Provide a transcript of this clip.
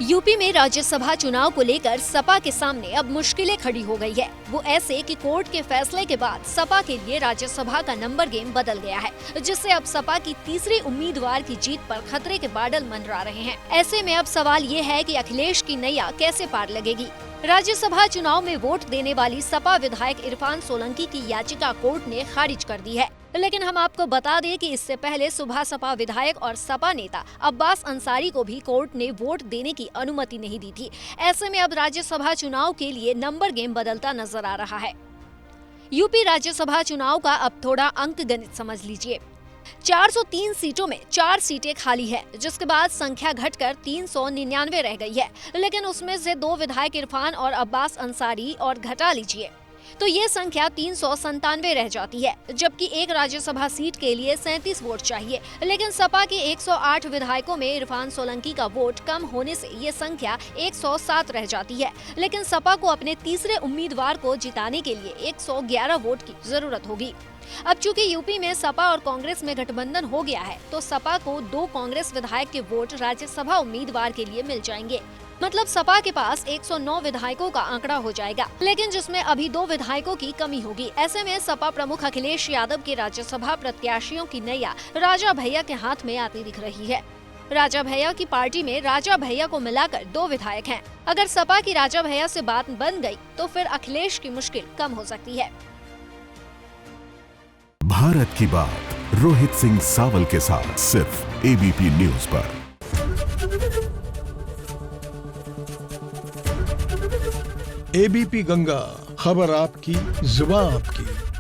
UP में राज्यसभा चुनाव को लेकर सपा के सामने अब मुश्किलें खड़ी हो गई है। वो ऐसे कि कोर्ट के फैसले के बाद सपा के लिए राज्यसभा का नंबर गेम बदल गया है, जिससे अब सपा की तीसरी उम्मीदवार की जीत पर खतरे के बादल मंडरा रहे हैं। ऐसे में अब सवाल ये है कि अखिलेश की नैया कैसे पार लगेगी। राज्यसभा चुनाव में वोट देने वाली सपा विधायक इरफान सोलंकी की याचिका कोर्ट ने खारिज कर दी है, लेकिन हम आपको बता दें कि इससे पहले सुबह सपा विधायक और सपा नेता अब्बास अंसारी को भी कोर्ट ने वोट देने की अनुमति नहीं दी थी। ऐसे में अब राज्यसभा चुनाव के लिए नंबर गेम बदलता नजर आ रहा है। यूपी राज्यसभा चुनाव का अब थोड़ा अंक गणित समझ लीजिए। 403 सीटों में 4 सीटें खाली है, जिसके बाद संख्या घटकर 399 रह गई है, लेकिन उसमें से 2 विधायक इरफान और अब्बास अंसारी और घटा लीजिए तो ये संख्या 397 रह जाती है, जबकि एक राज्यसभा सीट के लिए 37 वोट चाहिए। लेकिन सपा के 108 विधायकों में इरफान सोलंकी का वोट कम होने से ये संख्या 107 रह जाती है। लेकिन सपा को अपने तीसरे उम्मीदवार को जिताने के लिए 111 वोट की जरूरत होगी। अब चूंकि यूपी में सपा और कांग्रेस में गठबंधन हो गया है, तो सपा को 2 कांग्रेस विधायक के वोट राज्यसभा उम्मीदवार के लिए मिल जाएंगे। मतलब सपा के पास 109 विधायकों का आंकड़ा हो जाएगा, लेकिन जिसमें अभी 2 विधायकों की कमी होगी। ऐसे में सपा प्रमुख अखिलेश यादव के राज्यसभा प्रत्याशियों की नैया राजा भैया के हाथ में आती दिख रही है। राजा भैया की पार्टी में राजा भैया को मिलाकर 2 विधायक हैं। अगर सपा की राजा भैया से बात बन गई तो फिर अखिलेश की मुश्किल कम हो सकती है। भारत की बात रोहित सिंह सावल के साथ सिर्फ एबीपी न्यूज पर। एबीपी गंगा, खबर आपकी, जुबान आपकी।